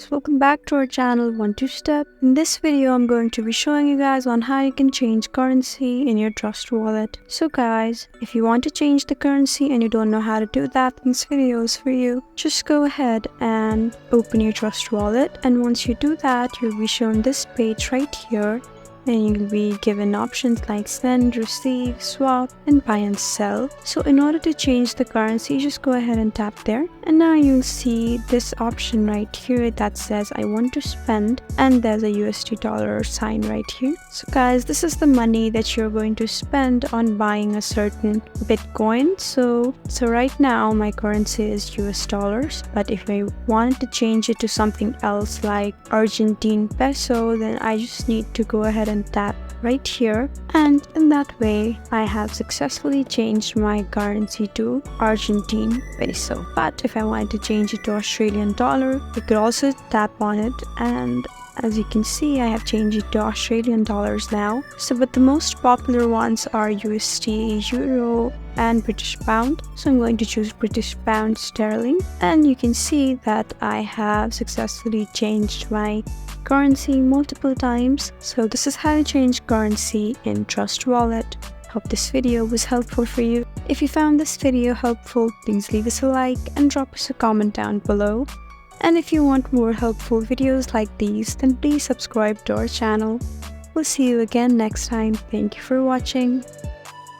So welcome back to our channel 1-2-Step. In this video, I'm going to be showing you guys on how you can change currency in your Trust wallet. So guys, if you want to change the currency and you don't know how to do that, then this video is for you. Just go ahead and open your Trust wallet, and once you do that, you'll be shown this page right here. And you'll be given options like send, receive, swap, and buy and sell. So in order to change the currency, just go ahead and tap there. And now you'll see this option right here that says I want to spend, and there's a USD dollar sign right here. So guys, this is the money that you're going to spend on buying a certain Bitcoin. So right now my currency is US dollars, but if I wanted to change it to something else like Argentine peso, then I just need to go ahead and tap right here, and in that way I have successfully changed my currency to Argentine peso. But if I wanted to change it to Australian dollar, I could also tap on it, and as you can see, I have changed it to Australian dollars now. But the most popular ones are USD, Euro, and British Pound. So I'm going to choose British Pound Sterling, and you can see that I have successfully changed my currency multiple times. So this is how to change currency in Trust Wallet. Hope this video was helpful for you. If you found this video helpful, please leave us a like and drop us a comment down below. And if you want more helpful videos like these, then please subscribe to our channel. We'll see you again next time. Thank you for watching.